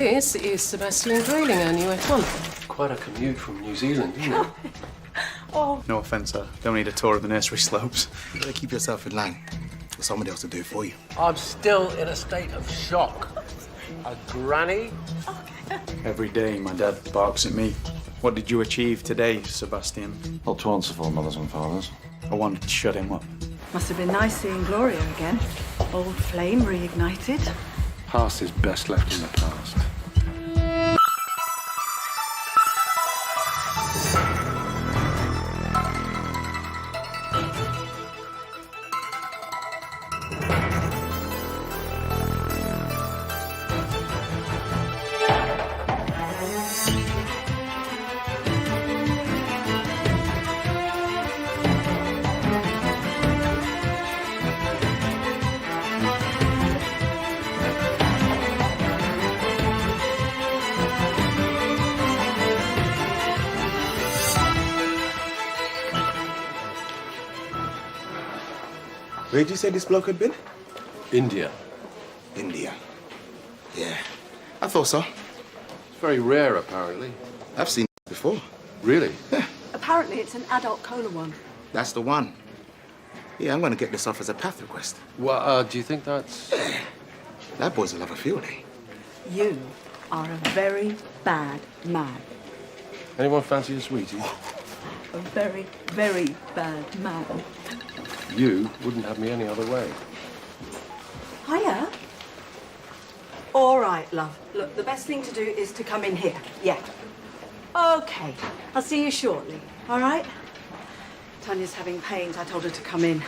This is Sebastian trailing on e11. Quite a commute from New Zealand, isn't it? Oh. No offence, sir. Don't need a tour of the nursery slopes. You better keep yourself in line for somebody else to do it for you. I'm still in a state of shock. A granny? Every day my dad barks at me. What did you achieve today, Sebastian? Not to answer for mothers and fathers. I wanted to shut him up. Must have been nice seeing Gloria again. Old flame reignited. Past is best left in the past. Where did you say this bloke had been? India. India. Yeah, I thought so. It's very rare, apparently. I've seen it before. Really? Yeah, Apparently it's an adult cola one. that's the one. Yeah, I'm gonna get this off as a path request. Well, do you think that's... That boy's a love of field day. You are a very bad man. Anyone fancy a sweetie? A very, very bad man. You wouldn't have me any other way. Hiya. All right, love. Look, the best thing to do is to come in here. Yeah. Okay. I'll see you shortly. All right? Tanya's having pains. I told her to come in.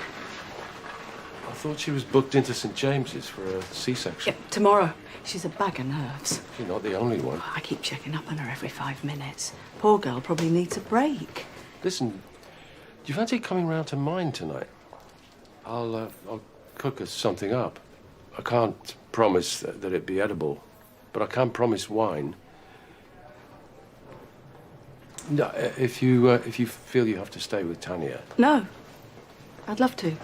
I thought she was booked into St. James's for a C-section. Yeah, tomorrow. She's a bag of nerves. You're not the only one. I keep checking up on her every 5 minutes. Poor girl probably needs a break. Listen, do you fancy coming round to mine tonight? I'll cook us something up. I can't promise that it'd be edible, but I can promise wine. No, if you feel you have to stay with Tanya. No. I'd love to.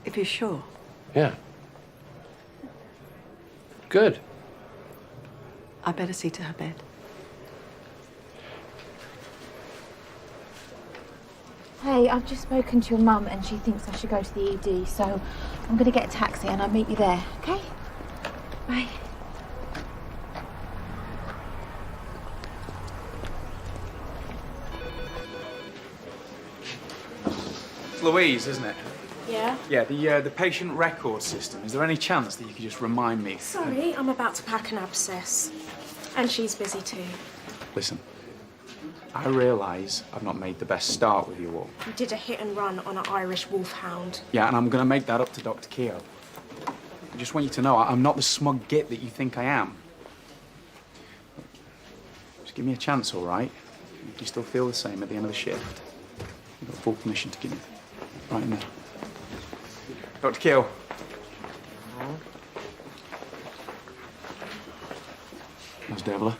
If you're sure. Yeah. Good. I better see to her bed. Hey, I've just spoken to your mum and she thinks I should go to the ED, so I'm going to get a taxi and I'll meet you there, okay? Bye. It's Louise, isn't it? Yeah? Yeah, the patient record system. Is there any chance that you could just remind me? Sorry, I'm about to pack an abscess. And she's busy too. Listen, I realise I've not made the best start with you all. You did a hit and run on an Irish wolfhound. Yeah, and I'm going to make that up to Dr. Keogh. I just want you to know I'm not the smug git that you think I am. Just give me a chance, all right? If you still feel the same at the end of the shift, you've got full permission to give me. Right in there. Dr. Keogh. How's Devla?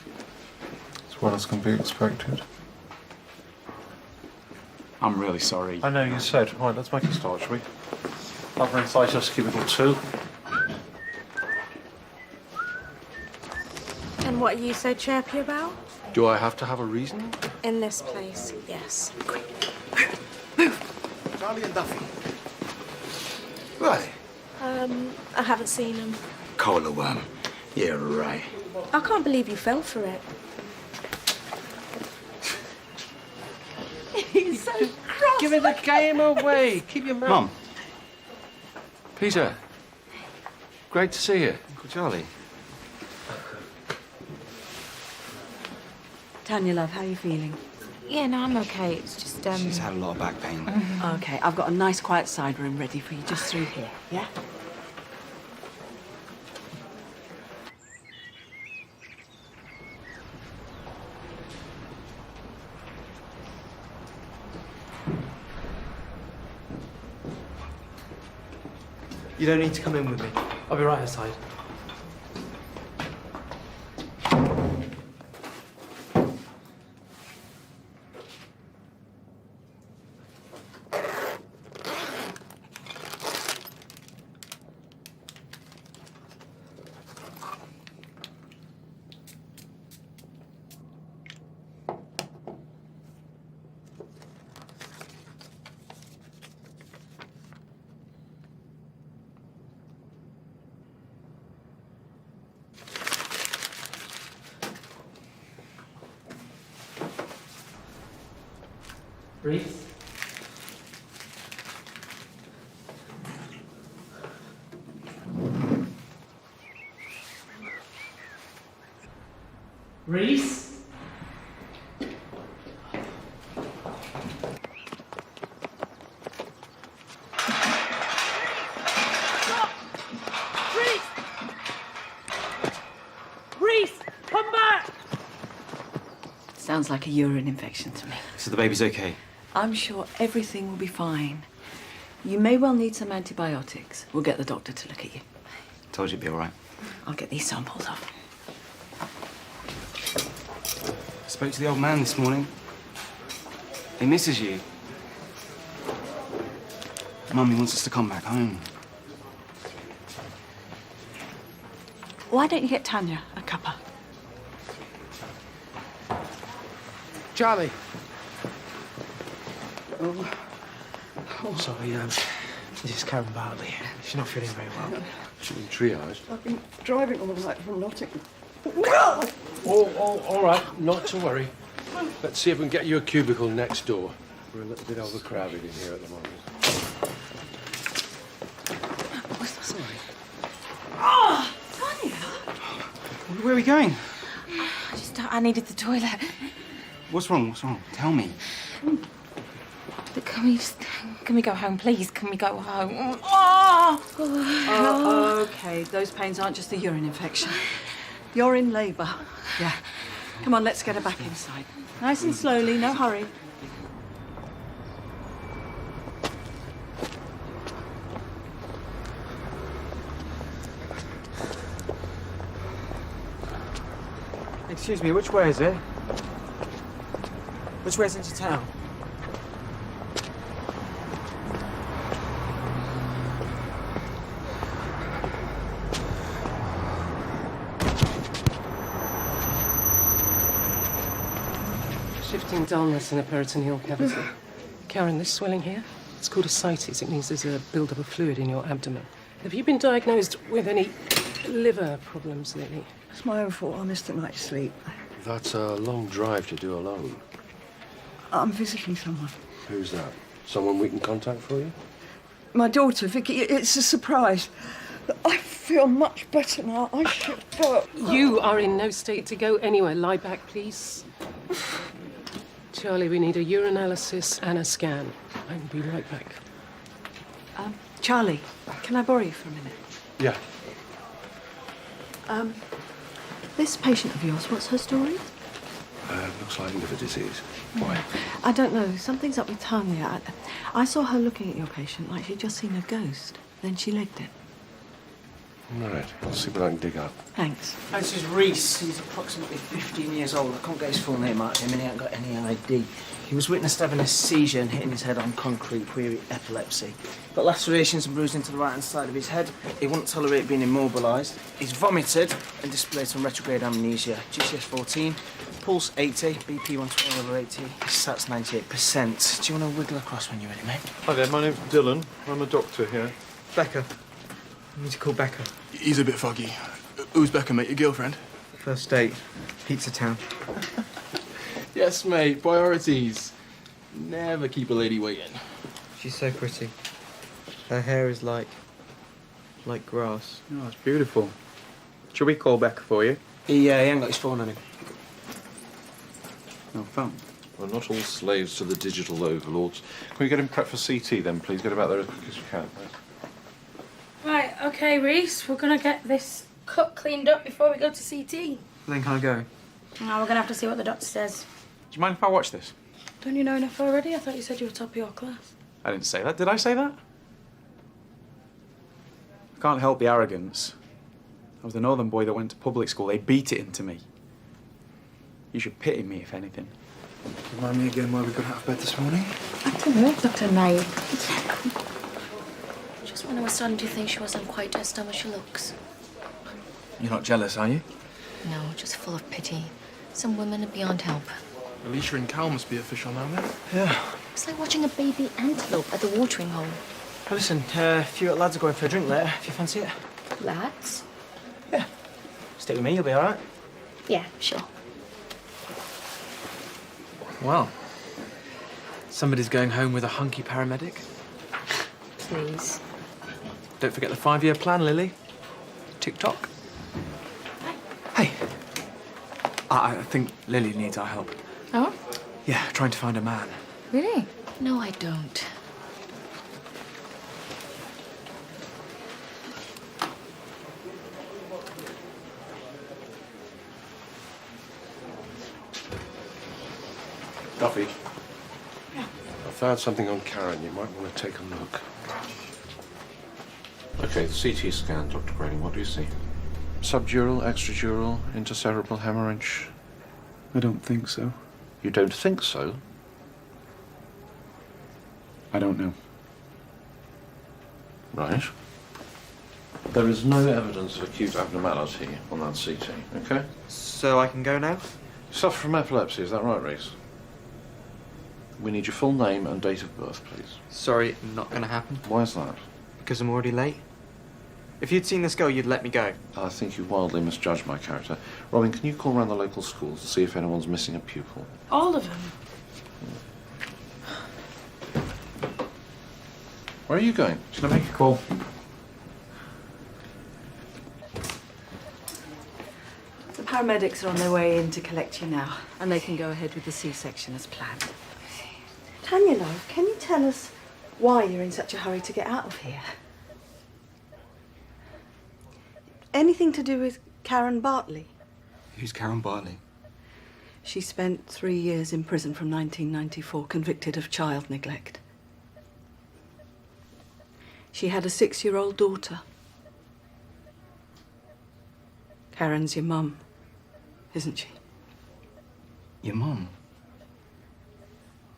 As well as can be expected. I'm really sorry. I know you said. Right, let's make a start, shall we? Other incisors, cubicle 2. And what are you so chirpy about? Do I have to have a reason? In this place, yes. Charlie and Duffy. Right. I haven't seen him. Cola worm. Yeah, right. I can't believe you fell for it. He's so cross. Give it the game away. Keep your mouth. Mum. Peter. Great to see you. Uncle Charlie. Tanya, love, how are you feeling? Yeah, no, I'm okay. It's just, She's had a lot of back pain. Okay, I've got a nice quiet side room ready for you just through here, yeah? You don't need to come in with me. I'll be right outside. Reese? Reese? Sounds like a urine infection to me. So the baby's okay? I'm sure everything will be fine. You may well need some antibiotics. We'll get the doctor to look at you. Told you it'd be all right. I'll get these samples off. I spoke to the old man this morning. He misses you. Mummy wants us to come back home. Why don't you get Tanya a cuppa? Charlie. Sorry, this is Karen Bartley. She's not feeling very well. She's in triage. I've been driving all night from Nottingham. All right, not to worry. Let's see if we can get you a cubicle next door. We're a little bit overcrowded in here at the moment. Sorry. Oh, Tanya! Where are we going? I needed the toilet. What's wrong? What's wrong? Tell me. Can we go home, please? Can we go home? Oh, okay. Those pains aren't just a urine infection. You're in labour. Yeah. Come on, let's get her back inside. Nice and slowly, no hurry. Excuse me, which way is it? Which way's into town? Shifting dullness in a peritoneal cavity. Karen, this swelling here, it's called ascites. It means there's a build-up of fluid in your abdomen. Have you been diagnosed with any liver problems lately? It's my own fault. I missed a night's sleep. That's a long drive to do alone. I'm visiting someone. Who's that? Someone we can contact for you? My daughter, Vicky. It's a surprise. I feel much better now. I should go. You are in no state to go anywhere. Lie back, please. Charlie, we need a urinalysis and a scan. I'll be right back. Charlie, can I borrow you for a minute? Yeah. This patient of yours, what's her story? Looks like liver disease. Why? I don't know. Something's up with Tanya. I saw her looking at your patient like she'd just seen a ghost. Then she legged it. Right. I'll see what I can dig up. Thanks. This is Reese. He's approximately 15 years old. I can't get his full name out of him and he ain't got any ID. He was witnessed having a seizure and hitting his head on concrete, query epilepsy. Got lacerations and bruising to the right-hand side of his head. He wouldn't tolerate being immobilised. He's vomited and displayed some retrograde amnesia. GCS 14, pulse 80, BP 120/80, SATs 98%. Do you want to wiggle across when you're ready, mate? Hi there, my name's Dylan. I'm a doctor here. Becca. You need to call Becca. He's a bit foggy. Who's Becca, mate? Your girlfriend? First date. Pizza Town. Yes, mate. Priorities. Never keep a lady waiting. She's so pretty. Her hair is like grass. Oh, it's beautiful. Shall we call Becca for you? He ain't got his phone on him. No phone. We're not all slaves to the digital overlords. Can we get him prepped for CT then, please? Get him out there as quick as you can. Right, okay, Reese, we're gonna get this cut cleaned up before we go to CT. Then can I go? Now we're gonna have to see what the doctor says. Do you mind if I watch this? Don't you know enough already? I thought you said you were top of your class. I didn't say that. Did I say that? I can't help the arrogance. I was the northern boy that went to public school. They beat it into me. You should pity me, if anything. Remind me again why we got out of bed this morning? I don't know, Dr. May. Just when I was starting to think she wasn't quite as dumb as she looks. You're not jealous, are you? No, just full of pity. Some women are beyond help. Alicia and Cal must be official now, then. Yeah. It's like watching a baby antelope at the watering hole. Hey, listen, a few lads are going for a drink later, if you fancy it. Lads? Yeah. Stay with me, you'll be all right. Yeah, sure. Well, Somebody's going home with a hunky paramedic. Please. Don't forget the 5-year plan, Lily. TikTok. Hey. I think Lily needs our help. Oh? Yeah, trying to find a man. Really? No, I don't. Duffy. I found something on Karen. You might want to take a look. Okay, the CT scan, Dr. Grayling, what do you see? Subdural, extradural, intercerebral hemorrhage? I don't think so. You don't think so? I don't know. Right. There is no evidence of acute abnormality on that CT, okay? So I can go now? You suffer from epilepsy, is that right, Reese? We need your full name and date of birth, please. Sorry, not gonna happen. Why is that? Because I'm already late. If you'd seen this girl, you'd let me go. I think you wildly misjudged my character. Robin, can you call around the local schools to see if anyone's missing a pupil? All of them. Where are you going? Should I make a call? The paramedics are on their way in to collect you now, and they can go ahead with the C-section as planned. Tanya, love, can you tell us why you're in such a hurry to get out of here? Anything to do with Karen Bartley? Who's Karen Bartley? She spent 3 years in prison from 1994, convicted of child neglect. She had a 6-year-old daughter. Karen's your mum, isn't she? Your mum?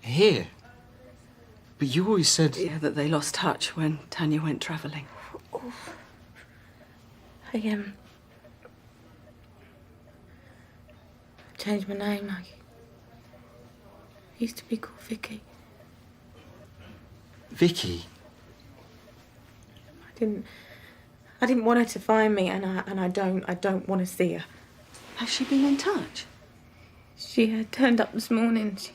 Here? But you always said... Yeah, that they lost touch when Tanya went travelling. I changed my name. I used to be called Vicky. Vicky? I didn't want her to find me, and I don't want to see her. Has she been in touch? She turned up this morning. She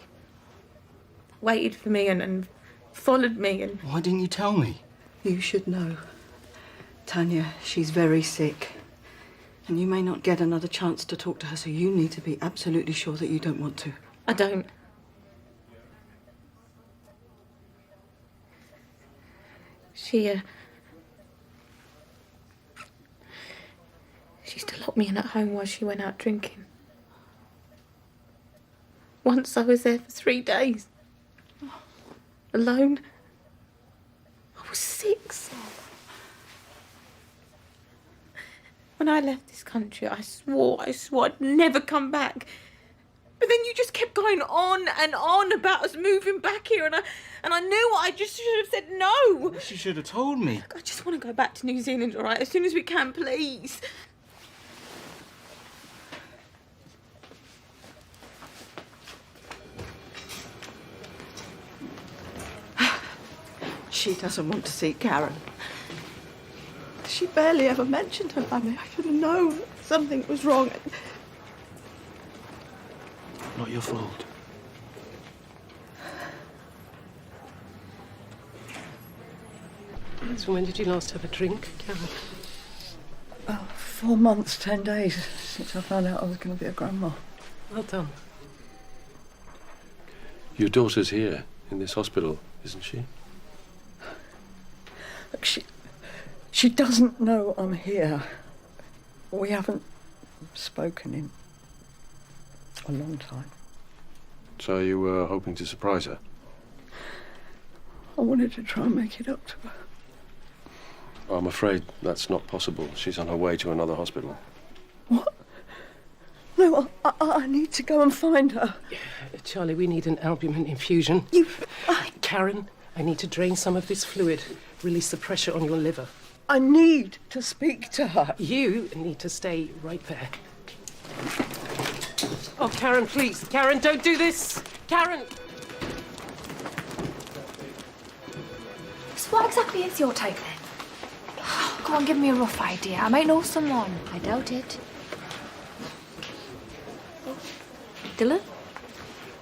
waited for me and followed me and... Why didn't you tell me? You should know. Tanya, she's very sick. And you may not get another chance to talk to her, so you need to be absolutely sure that you don't want to. I don't. She used to lock me in at home while she went out drinking. Once I was there for 3 days. Alone. I was 6. When I left this country, I swore I'd never come back. But then you just kept going on and on about us moving back here, and I knew I just should have said no. She should have told me. I just want to go back to New Zealand, all right, as soon as we can, please. She doesn't want to see Karen. She barely ever mentioned her family. I should have known something was wrong. Not your fault. So when did you last have a drink, Karen? 4 months, 10 days since I found out I was going to be a grandma. Well done. Your daughter's here, in this hospital, isn't she? Look, she doesn't know I'm here. We haven't spoken in a long time. So you were hoping to surprise her? I wanted to try and make it up to her. I'm afraid that's not possible. She's on her way to another hospital. What? No, I need to go and find her. Charlie, we need an albumin infusion. Karen, I need to drain some of this fluid, release the pressure on your liver. I need to speak to her. You need to stay right there. Oh, Karen, please. Karen, don't do this. Karen! So what exactly is your type then? Go on, give me a rough idea. I might know someone. I doubt it. Dylan?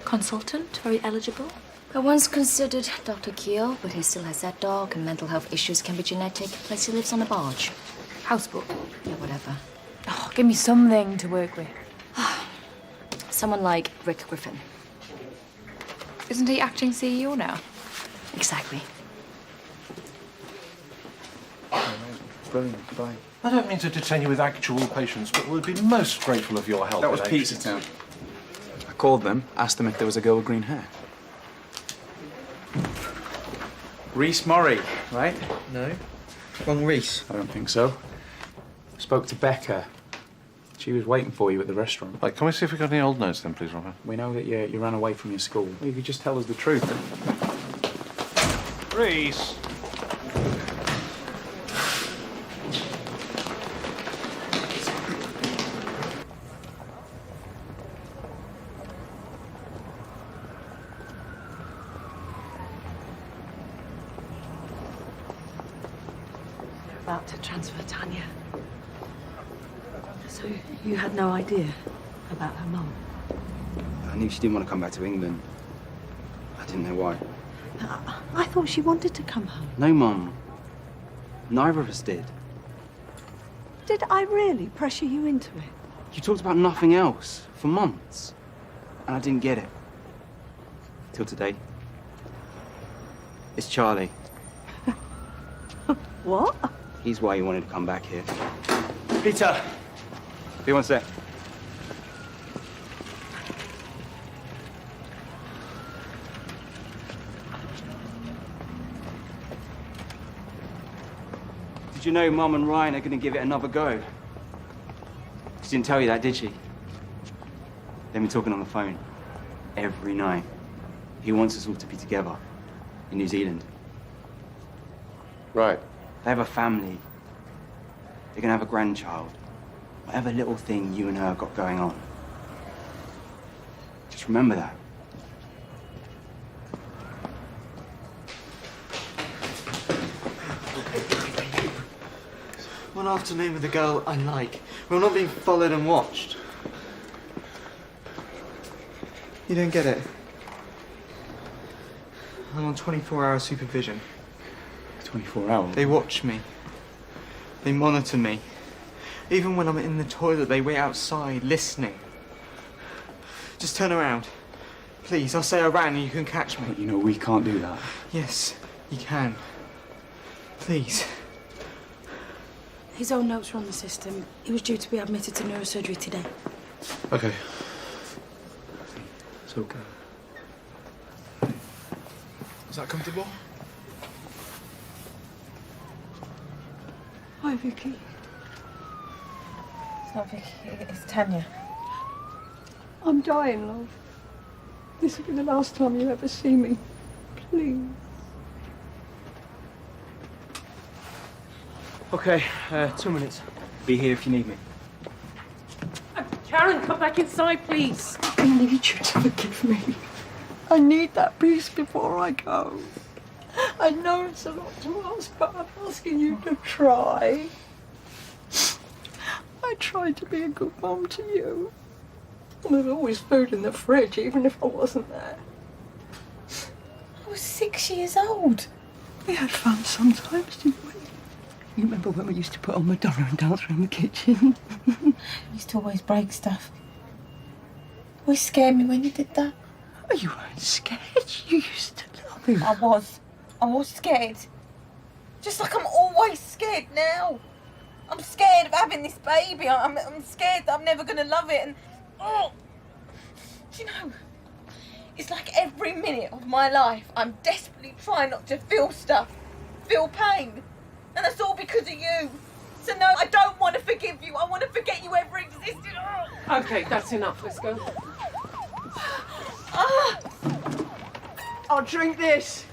Consultant, very eligible. I once considered Dr. Keel, but he still has that dog, and mental health issues can be genetic. Plus, he lives on a barge. Houseboat. Yeah, whatever. Oh, give me something to work with. Someone like Rick Griffin. Isn't he acting CEO now? Exactly. Brilliant. Bye. I don't mean to detain you with actual patients, but we'd be most grateful of your help. That was with Pizza agents. Town. I called them, asked them if there was a girl with green hair. Reese Murray, right? No. Wrong Reese. I don't think so. Spoke to Becca. She was waiting for you at the restaurant. Right, can we see if we've got any old notes then, please, Robert? We know that you ran away from your school. Well, you could just tell us the truth. Reese! About to transfer Tanya. So you had no idea about her mum? I knew she didn't want to come back to England. I didn't know why. I thought she wanted to come home. No, Mum. Neither of us did. Did I really pressure you into it? You talked about nothing else for months. And I didn't get it. Till today. It's Charlie. What? He's why you wanted to come back here. Peter! Be one sec. Did you know Mum and Ryan are going to give it another go? She didn't tell you that, did she? They've been talking on the phone every night. He wants us all to be together in New Zealand. Right. They have a family. They're going to have a grandchild. Whatever little thing you and her got going on. Just remember that. One afternoon with a girl I like. We're not being followed and watched. You don't get it. I'm on 24-hour supervision. 24 hours? They watch me. They monitor me. Even when I'm in the toilet, they wait outside, listening. Just turn around. Please, I'll say I ran and you can catch me. But you know, we can't do that. Yes, you can. Please. His own notes are on the system. He was due to be admitted to neurosurgery today. Okay. It's okay. Is that comfortable? Hi, Vicky. It's not Vicky, it's Tanya. I'm dying, love. This will be the last time you ever see me. Please. Okay, 2 minutes. Be here if you need me. Karen, come back inside, please. I need you to forgive me. I need that peace before I go. I know it's a lot to ask, but I'm asking you to try. I tried to be a good mum to you. And there's always food in the fridge, even if I wasn't there. I was 6 years old. We had fun sometimes, didn't we? You remember when we used to put on Madonna and dance around the kitchen? You used to always break stuff. Always scared me when you did that. Oh, you weren't scared. You used to love it. I was scared. Just like I'm always scared now. I'm scared of having this baby. I'm scared that I'm never going to love it. And, oh, do you know, it's like every minute of my life, I'm desperately trying not to feel stuff, feel pain. And that's all because of you. So no, I don't want to forgive you. I want to forget you ever existed. Oh. Okay, that's enough. Let's go. I'll drink this.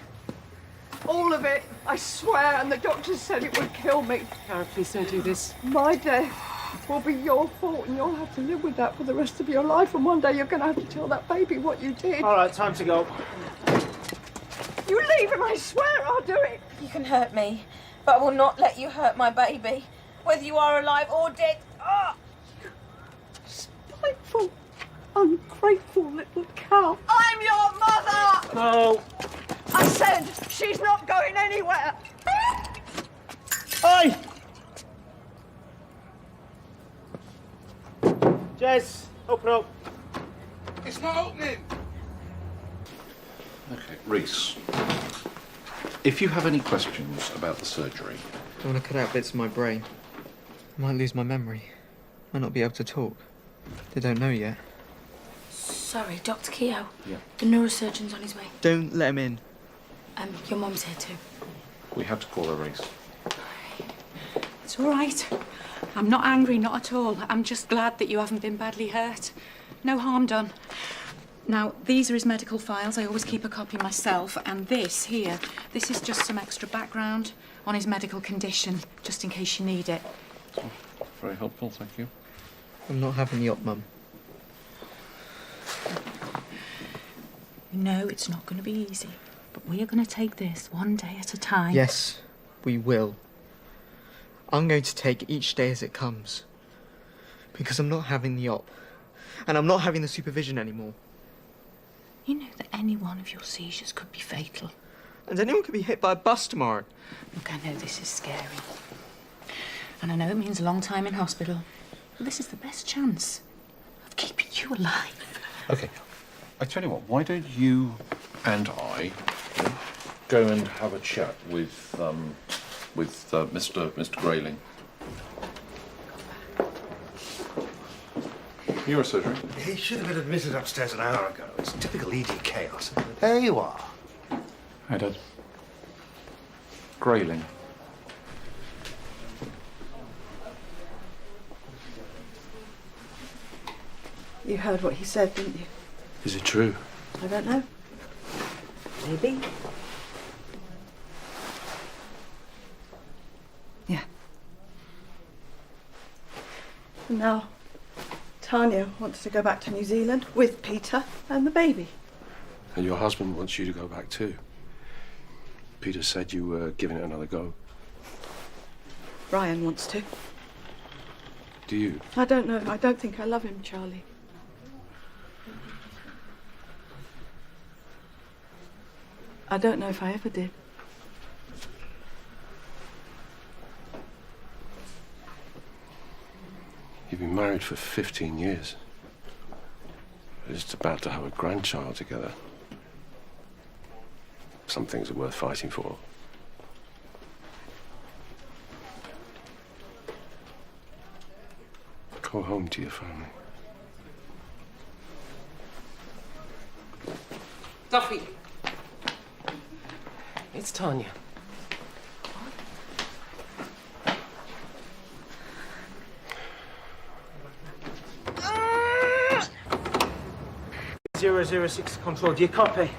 All of it, I swear, and the doctor said it would kill me. Karen, please don't do this. My death will be your fault, and you'll have to live with that for the rest of your life, and one day you're going to have to tell that baby what you did. All right, time to go. You leave him, I swear I'll do it. You can hurt me, but I will not let you hurt my baby, whether you are alive or dead. Oh. Spiteful, ungrateful little cow. I'm your mother! No. I said she's not going anywhere. Oi! Jez, open up. It's not opening. Okay, Reese. If you have any questions about the surgery... I want to cut out bits of my brain. I might lose my memory. Might not be able to talk. They don't know yet. Sorry, Dr. Keogh. Yeah. The neurosurgeon's on his way. Don't let him in. Your mum's here too. We had to call her, Reese. It's all right. I'm not angry, not at all. I'm just glad that you haven't been badly hurt. No harm done. Now, these are his medical files. I always keep a copy myself. And this here, this is just some extra background on his medical condition, just in case you need it. Oh, very helpful, thank you. I'm not having the op, Mum. We know it's not going to be easy, but we are going to take this one day at a time. Yes, we will. I'm going to take each day as it comes. Because I'm not having the op. And I'm not having the supervision anymore. You know that any one of your seizures could be fatal. And anyone could be hit by a bus tomorrow. Look, I know this is scary. And I know it means a long time in hospital. But this is the best chance of keeping you alive. Okay, I tell you what, why don't you and I go and have a chat with Mr. Grayling. Neurosurgery. He should have been admitted upstairs an hour ago. It's typical ED chaos. There you are. Hi, Dad. Grayling. You heard what he said, didn't you? Is it true? I don't know. Maybe. Yeah. And now, Tanya wants to go back to New Zealand with Peter and the baby. And your husband wants you to go back too. Peter said you were giving it another go. Ryan wants to. Do you? I don't know. I don't think I love him, Charlie. I don't know if I ever did. You've been married for 15 years. You're just about to have a grandchild together. Some things are worth fighting for. Go home to your family. Duffy! It's Tanya. 006 control. Do you copy?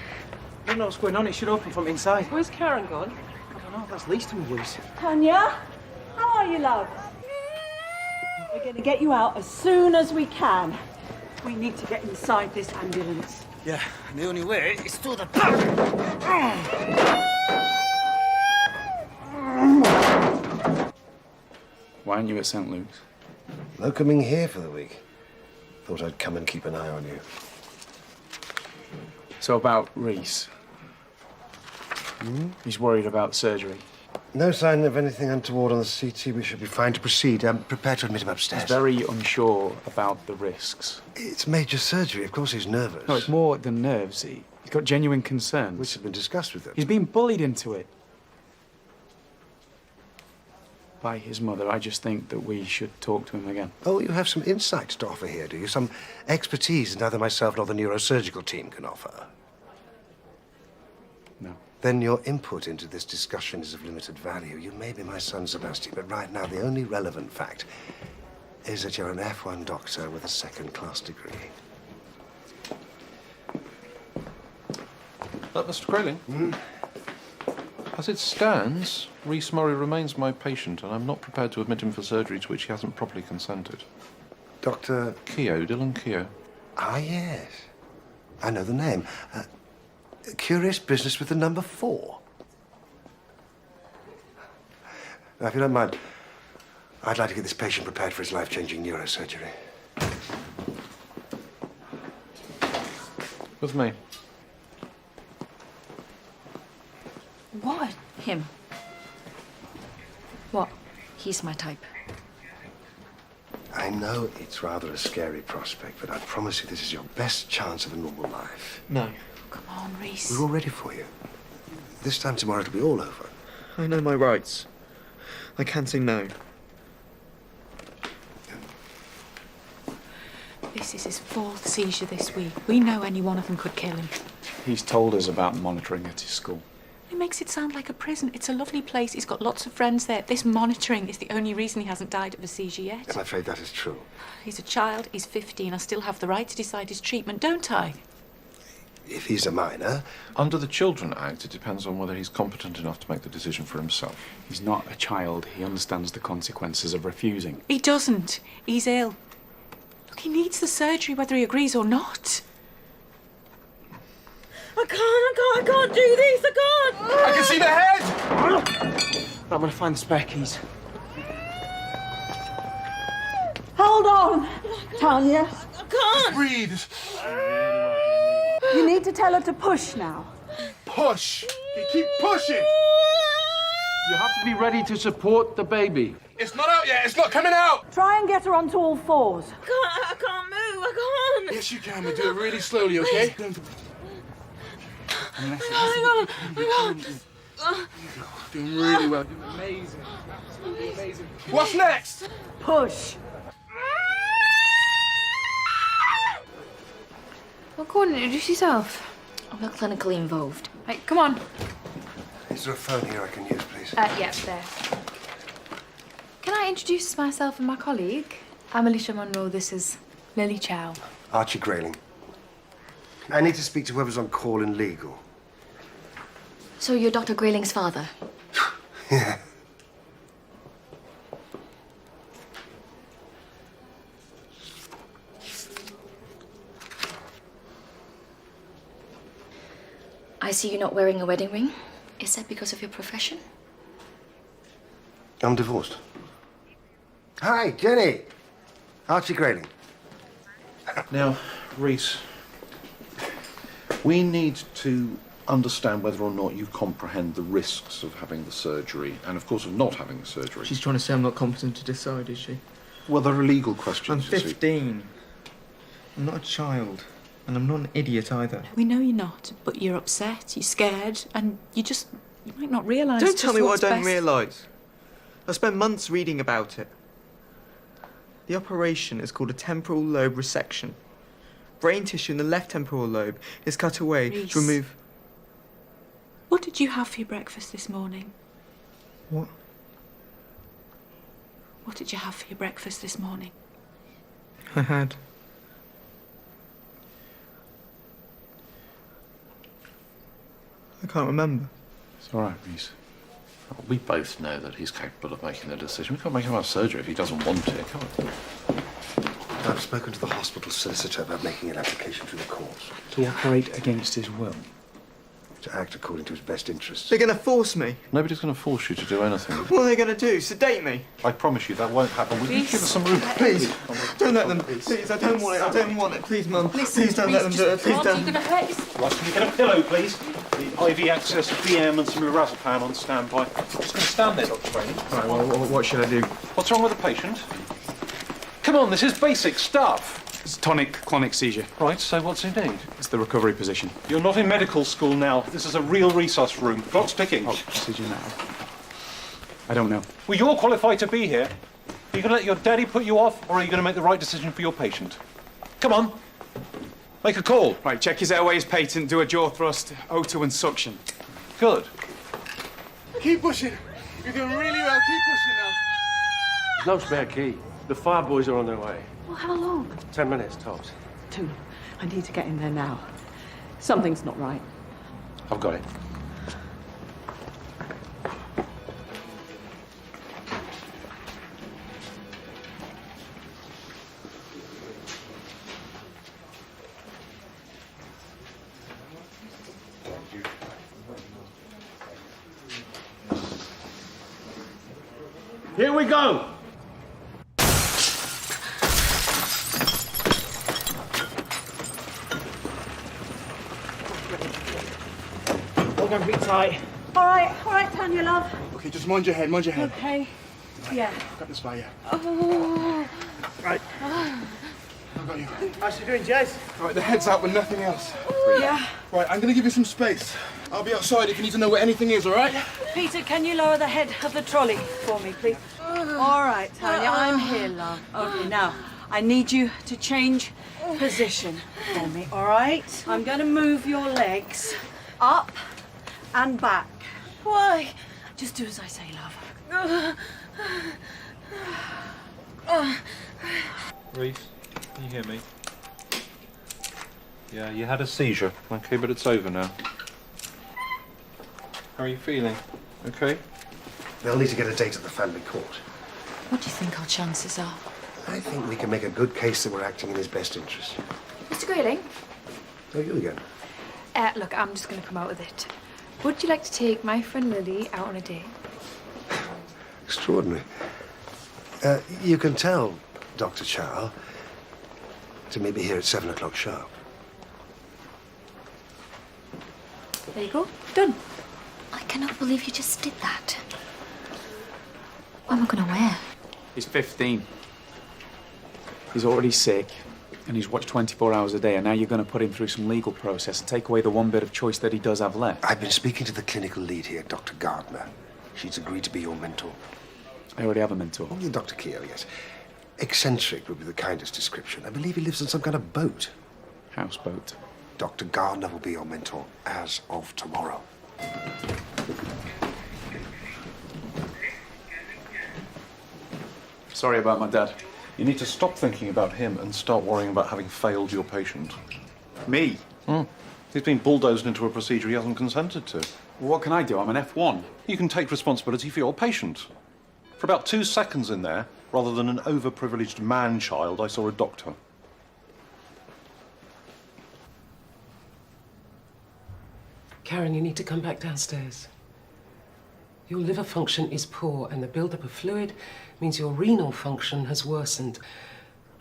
You know what's going on. It should open from inside. Where's Karen gone? I don't know. That's least of my worries. Tanya, how are you, love? We're going to get you out as soon as we can. We need to get inside this ambulance. Yeah, and the only way is through the back. Why aren't you at St. Luke's? No coming here for the week. Thought I'd come and keep an eye on you. So about Reese. He's worried about surgery. No sign of anything untoward on the CT. We should be fine to proceed. I'm prepared to admit him upstairs. He's very unsure about the risks. It's major surgery. Of course he's nervous. No, it's more than nerves. He's got genuine concerns. Which have been discussed with him. He's been bullied into it. By his mother. I just think that we should talk to him again. Oh, you have some insight to offer here, do you? Some expertise that neither myself nor the neurosurgical team can offer. No. Then your input into this discussion is of limited value. You may be my son, Sebastian, but right now the only relevant fact is that you're an F1 doctor with a second-class degree. Mr. Grayling? As it stands, Reese Murray remains my patient, and I'm not prepared to admit him for surgery to which he hasn't properly consented. Dr. Keogh, Dylan Keogh. Ah, yes. I know the name. Curious business with the number 4. Now, if you don't mind, I'd like to get this patient prepared for his life-changing neurosurgery. With me. What? Him. What? He's my type. I know it's rather a scary prospect, but I promise you this is your best chance of a normal life. No. Come on, Reese. We're all ready for you. This time tomorrow it'll be all over. I know my rights. I can't say no. This is his 4th seizure this week. We know any one of them could kill him. He's told us about monitoring at his school. It makes it sound like a prison. It's a lovely place. He's got lots of friends there. This monitoring is the only reason he hasn't died of a seizure yet. I'm afraid that is true. He's a child. He's 15. I still have the right to decide his treatment, don't I? If he's a minor. Under the Children Act, it depends on whether he's competent enough to make the decision for himself. He's not a child. He understands the consequences of refusing. He doesn't. He's ill. Look, he needs the surgery whether he agrees or not. I can't do this, I can't! I can see the head! I'm gonna find the spare keys. Hold on, Tanya. I can't! Breathe. You need to tell her to push now. Push! Okay, keep pushing! You have to be ready to support the baby. It's not out yet, it's not coming out! Try and get her onto all fours. I can't move, I can't! Yes, you can, but do it really slowly, okay? Hang on. Doing really well. You're amazing. Absolutely amazing. What's next? Push. Well, go on, introduce yourself. I'm not clinically involved. Right, come on. Is there a phone here I can use, please? Yeah, there. Can I introduce myself and my colleague? I'm Alicia Monroe. This is Lily Chow. Archie Grayling. I need to speak to whoever's on call in legal. So you're Dr. Grayling's father? Yeah. I see you're not wearing a wedding ring. Is that because of your profession? I'm divorced. Hi, Jenny. Archie Grayling. Now, Reese, we need to understand whether or not you comprehend the risks of having the surgery and, of course, of not having the surgery. She's trying to say I'm not competent to decide, is she? Well, there are legal questions. I'm you see. 15. I'm not a child. And I'm not an idiot either. We know you're not, but you're upset, you're scared, and you might not realise. Don't tell me what I don't best. realise. I spent months reading about it. The operation is called a temporal lobe resection. Brain tissue in the left temporal lobe is cut away Reese. to remove... What did you have for your breakfast this morning? What? What did you have for your breakfast this morning? I had... I can't remember. It's all right, Reese. We both know that he's capable of making the decision. We can't make him have surgery if he doesn't want it. Come on. I've spoken to the hospital solicitor about making an application through the courts. To operate against his will. To act according to his best interests. They're going to force me. Nobody's going to force you to do anything. What are they going to do? Sedate me? I promise you that won't happen. Will you give us some room? Please, don't let them. Please, I don't want it. I don't want it. Please, Mum. Please don't let them do it. Please don't. Right, can you get a pillow, please? The IV access BM and some lorazepam on standby. Just going to stand there, Dr. Grayling. Right, well, what should I do? What's wrong with the patient? Come on, this is basic stuff. It's tonic clonic seizure. Right, so what's he need? It's the recovery position. You're not in medical school now. This is a real resus room. Clock's ticking. Oh, seizure now. I don't know. Well, you're qualified to be here. Are you going to let your daddy put you off, or are you going to make the right decision for your patient? Come on. Make a call. Right, check his airways patent, do a jaw thrust, O2 and suction. Good. Keep pushing. You're doing really well. Keep pushing now. There's no spare key. The fire boys are on their way. Well, how long? 10 minutes, tops. Two. I need to get in there now. Something's not right. I've got it. Here we go! Hold on, be tight. All right, Tanya, love. Okay, just mind your head, mind your head. Okay. Yeah. Got this by you. Oh. Right. I've got you. How's she doing, Jez? Right, the head's out, but nothing else. Yeah. Right, I'm going to give you some space. I'll be outside if you need to know where anything is, all right? Peter, can you lower the head of the trolley for me, please? All right, Tanya, I'm here, love. Okay, now, I need you to change position for me, all right? I'm going to move your legs up and back. Why? Just do as I say, love. Reese, can you hear me? Yeah, you had a seizure. Okay, but it's over now. How are you feeling? Okay? They'll need to get a date at the family court. What do you think our chances are? I think we can make a good case that we're acting in his best interest. Mr. Grayling? Oh, you again? Look, I'm just going to come out with it. Would you like to take my friend Lily out on a date? Extraordinary. You can tell Dr. Chow to meet me here at 7 o'clock sharp. There you go. Done. I cannot believe you just did that. What am I going to wear? He's 15. He's already sick, and he's watched 24 hours a day, and now you're going to put him through some legal process and take away the one bit of choice that he does have left. I've been speaking to the clinical lead here, Dr. Gardner. She's agreed to be your mentor. I already have a mentor. Oh, Dr. Keogh, yes. Eccentric would be the kindest description. I believe he lives on some kind of boat. Houseboat. Dr. Gardner will be your mentor as of tomorrow. Sorry about my dad. You need to stop thinking about him and start worrying about having failed your patient. Me? He's been bulldozed into a procedure he hasn't consented to. What can I do? I'm an F1. You can take responsibility for your patient. For about 2 seconds in there, rather than an overprivileged man-child, I saw a doctor. Karen, you need to come back downstairs. Your liver function is poor, and the buildup of fluid means your renal function has worsened.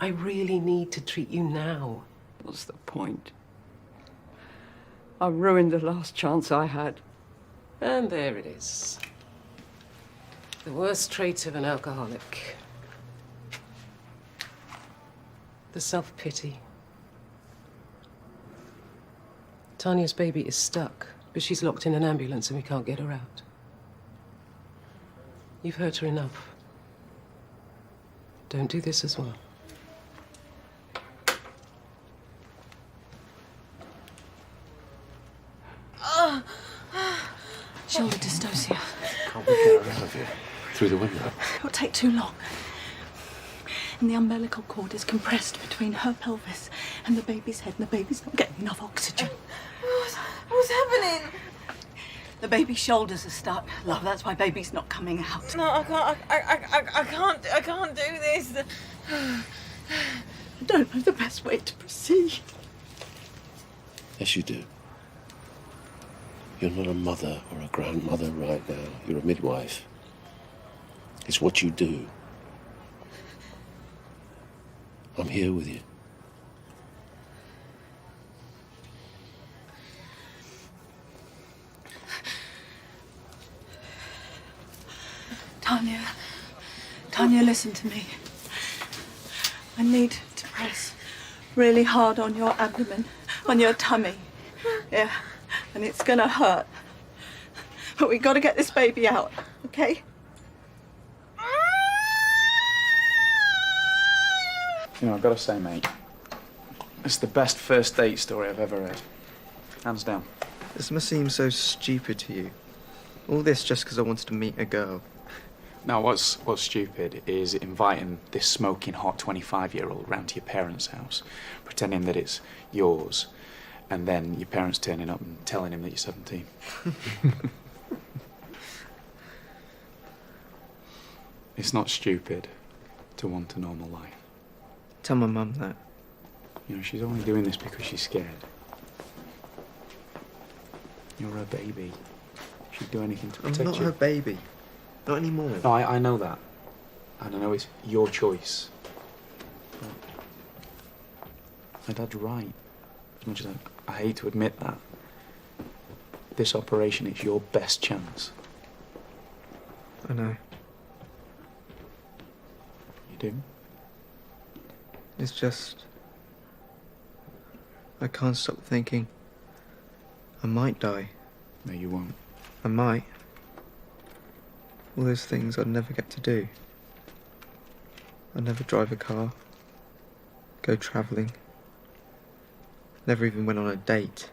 I really need to treat you now. What's the point? I ruined the last chance I had. And there it is. The worst trait of an alcoholic. The self-pity. Tanya's baby is stuck, but she's locked in an ambulance and we can't get her out. You've hurt her enough. Don't do this as well. Shoulder dystocia. Can't we get her out of here? Through the window? It'll take too long. And the umbilical cord is compressed between her pelvis and the baby's head, and the baby's not getting enough oxygen. What's happening? The baby's shoulders are stuck, love. That's why baby's not coming out. No, I can't do this. I don't know the best way to proceed. Yes, you do. You're not a mother or a grandmother right now. You're a midwife. It's what you do. I'm here with you. Tanya, listen to me. I need to press really hard on your abdomen, on your tummy. Yeah, and it's gonna hurt. But we gotta get this baby out, okay? You know, I've got to say, mate, it's the best first date story I've ever read. Hands down. This must seem so stupid to you. All this just because I wanted to meet a girl. Now, what's stupid is inviting this smoking hot 25-year-old round to your parents' house, pretending that it's yours, and then your parents turning up and telling him that you're 17. It's not stupid to want a normal life. Tell my mum that. You know, she's only doing this because she's scared. You're her baby. She'd do anything to protect you. I'm not her baby. Not anymore. No, I know that. And I know it's your choice. But my dad's right. As much as I hate to admit that. This operation is your best chance. I know. You do? It's just... I can't stop thinking I might die. No, you won't. I might. All those things I'd never get to do. I'd never drive a car, go travelling, never even went on a date.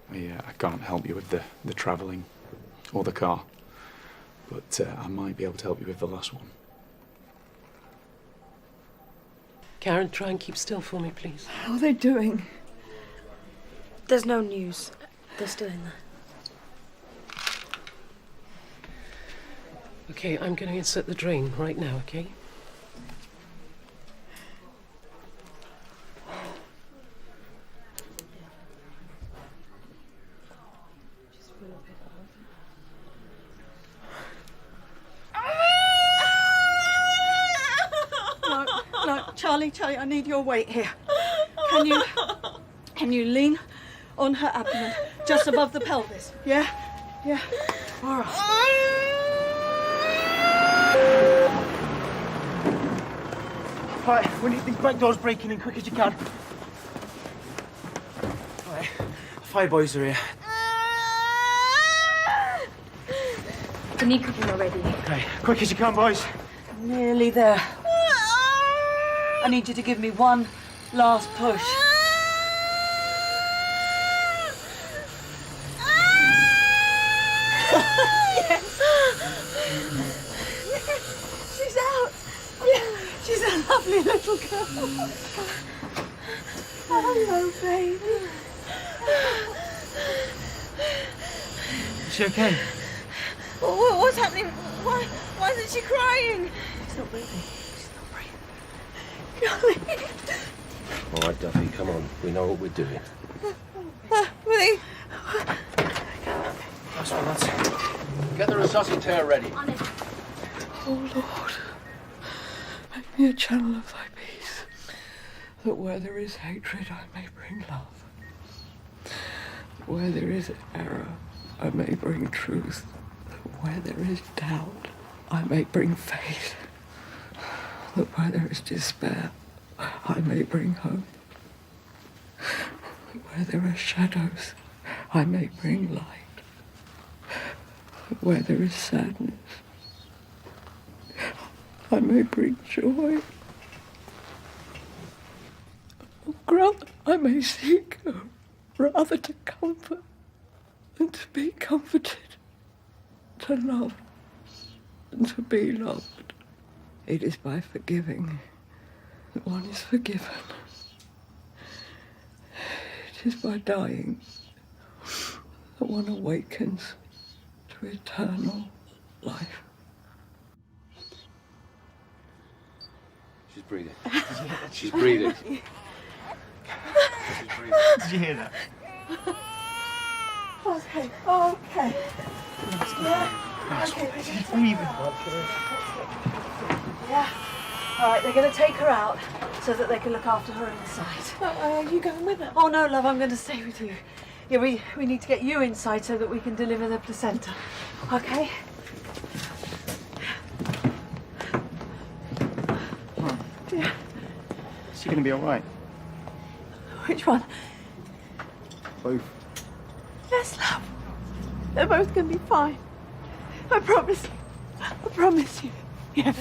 I can't help you with the travelling or the car, but I might be able to help you with the last one. Karen, try and keep still for me, please. How are they doing? There's no news. They're still in there. Okay, I'm going to insert the drain right now, okay? No, Charlie, I need your weight here. Can you lean on her abdomen, just above the pelvis? Yeah? Yeah. All right. Right, we need these back doors breaking in quick as you can. Right, fire boys are here. The knee covering already. Okay, quick as you can, boys. Nearly there. I need you to give me one last push. Yes. She's out. Yeah. She's a lovely little girl. Hello, baby. Is she okay? What's happening? Why isn't she crying? She's not breathing. All right, Duffy, come on. We know what we're doing. Willie. That's one, that's it. Get the resuscitator ready. Oh, Lord, make me a channel of thy peace, that where there is hatred I may bring love, that where there is error I may bring truth, that where there is doubt I may bring faith, that where there is despair I may bring hope, that where there are shadows I may bring light, that where there is sadness I may bring joy. Grant I may seek rather to comfort than to be comforted, to love and to be loved. It is by forgiving that one is forgiven. It is by dying that one awakens to eternal life. She's breathing. She's breathing. Did you hear that? Okay, okay. Yeah. Okay, She's breathing. yeah. All right, they're going to take her out so that they can look after her inside. Are you going with her? Oh, no, love, I'm going to stay with you. Yeah, we need to get you inside so that we can deliver the placenta. Okay? Yeah. Is she going to be all right? Which one? Both. Yes, love. They're both going to be fine. I promise you. I promise you. Yeah.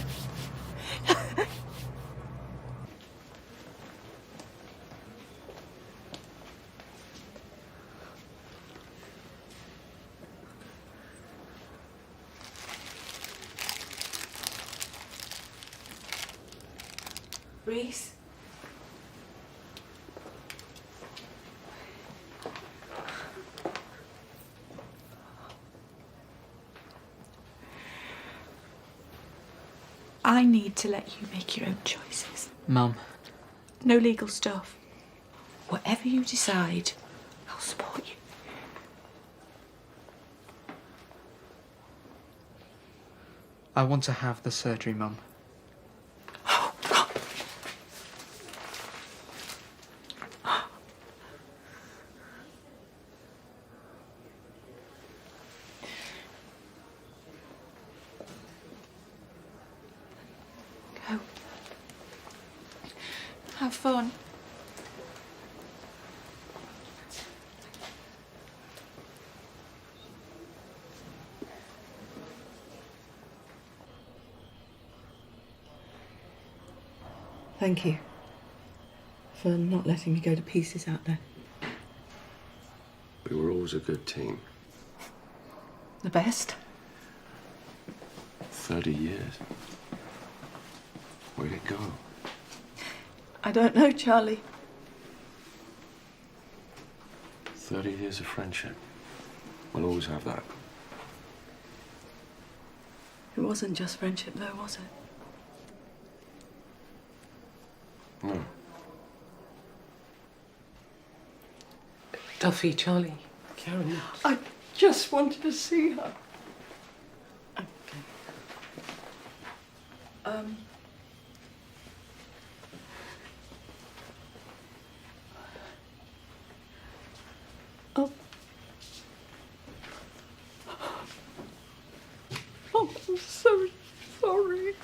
Reese. I need to let you make your own choices. Mum. No legal stuff. Whatever you decide, I'll support you. I want to have the surgery, Mum. Have fun. Thank you for not letting me go to pieces out there. We were always a good team. The best? 30 years. Where'd it go? I don't know, Charlie. 30 years of friendship. We'll always have that. It wasn't just friendship, though, was it? No. Duffy, Charlie, Karen. I just wanted to see her. Oh. Oh, I'm so sorry.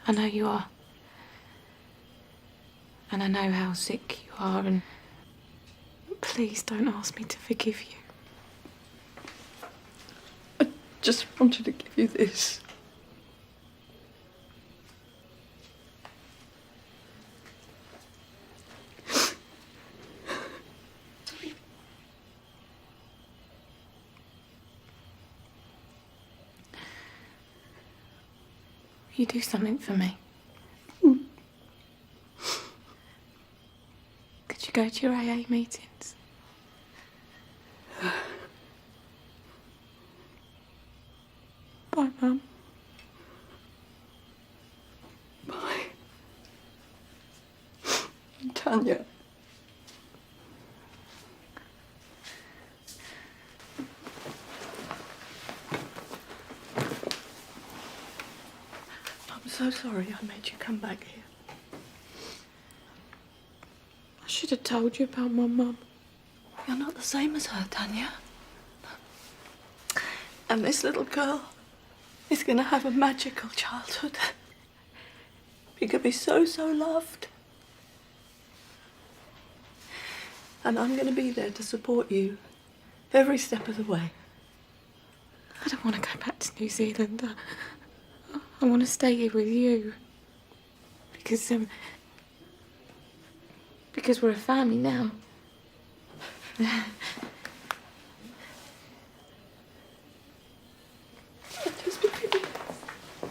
I know you are. And I know how sick you are, and please don't ask me to forgive you. I just wanted to give you this. You do something for me. Could you go to your AA meetings? Bye, Mum. Bye. Tanya. I'm so sorry I made you come back here. I should have told you about my mum. You're not the same as her, Tanya. And this little girl is going to have a magical childhood. She could be so, so loved. And I'm going to be there to support you every step of the way. I don't want to go back to New Zealand. I want to stay here with you. Because we're a family now.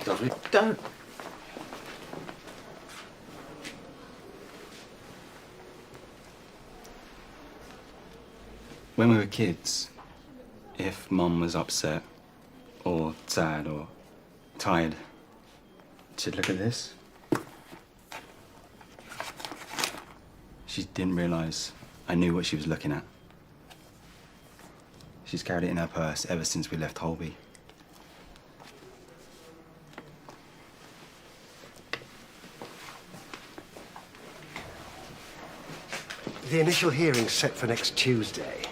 Duffy? Don't. When we were kids, if Mum was upset or sad or tired, she'd look at this. She didn't realise I knew what she was looking at. She's carried it in her purse ever since we left Holby. The initial hearing's set for next Tuesday.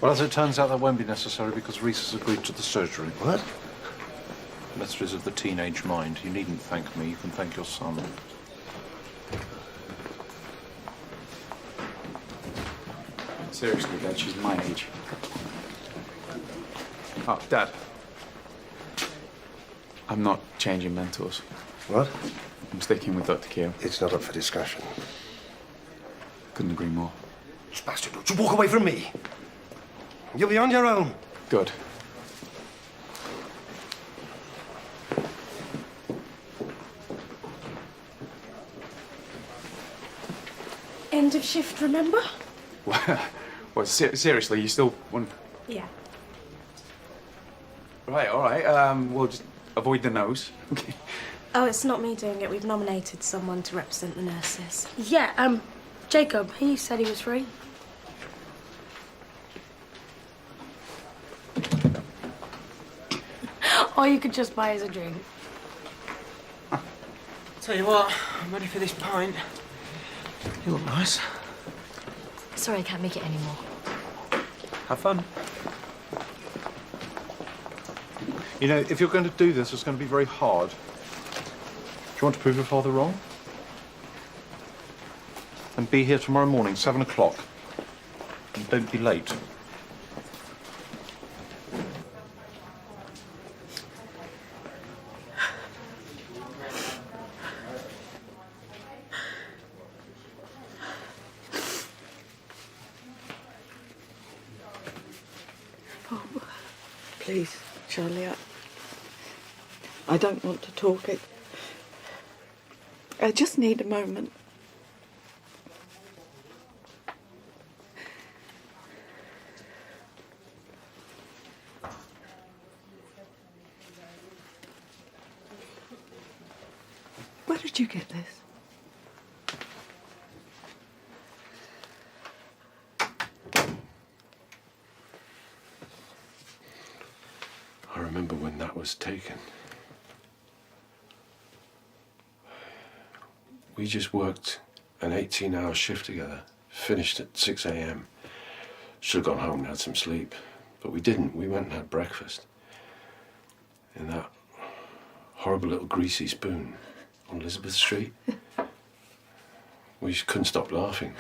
Well, as it turns out, that won't be necessary because Reese has agreed to the surgery. What? Mysteries of the teenage mind. You needn't thank me. You can thank your son. Seriously, Dad, she's my age. Oh, Dad. I'm not changing mentors. What? I'm sticking with Dr. Keel. It's not up for discussion. Couldn't agree more. Sebastian, don't you walk away from me. You'll be on your own. Good. End of shift, remember? Well, seriously, you still want... Yeah. Right, all right. We'll just avoid the nose. Oh, it's not me doing it. We've nominated someone to represent the nurses. Yeah, Jacob, he said he was free. Or you could just buy us a drink. Tell you what, I'm ready for this pint. You look nice. Sorry, I can't make it anymore. Have fun. You know, if you're going to do this, it's going to be very hard. you want to prove your father wrong? And be here tomorrow morning, 7 o'clock. And don't be late. Oh, please, Charlie, I don't want to talk. I just need a moment. Where did you get this? I remember when that was taken. We just worked an 18-hour shift together, finished at 6 a.m. Should have gone home and had some sleep, but we didn't. We went and had breakfast in that horrible little greasy spoon on Elizabeth Street. We just couldn't stop laughing.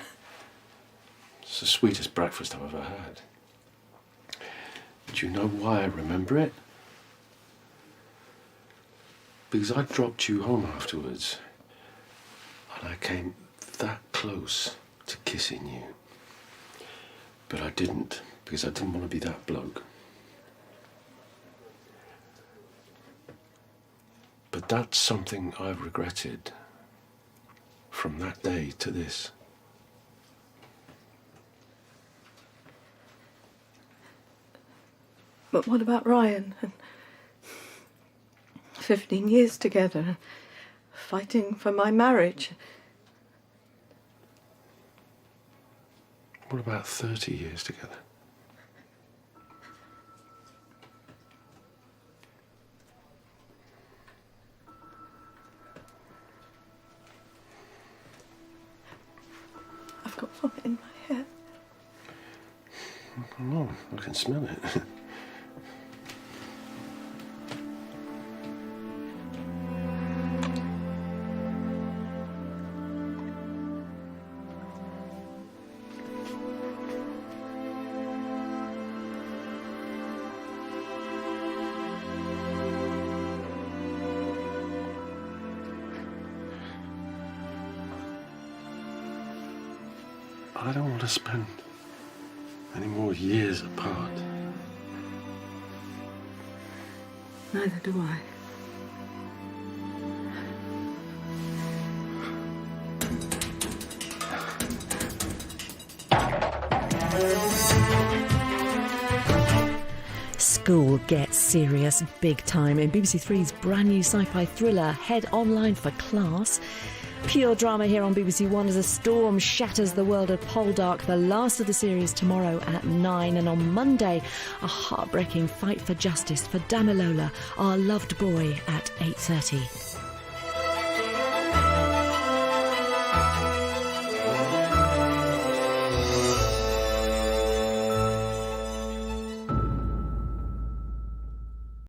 It's the sweetest breakfast I've ever had. Do you know why I remember it? Because I dropped you home afterwards, and I came that close to kissing you. But I didn't, because I didn't want to be that bloke. But that's something I've regretted from that day to this. But what about Ryan? 15 years together, fighting for my marriage. What about 30 years together? I've got vomit in my hair. Oh, I can smell it. I don't want to spend any more years apart. Neither do I. School gets serious big time in BBC Three's brand new sci-fi thriller Head Online for Class. Pure drama here on BBC One as a storm shatters the world of Poldark, the last of the series tomorrow at 9, and on Monday a heartbreaking fight for justice for Damilola, our loved boy, at 8:30.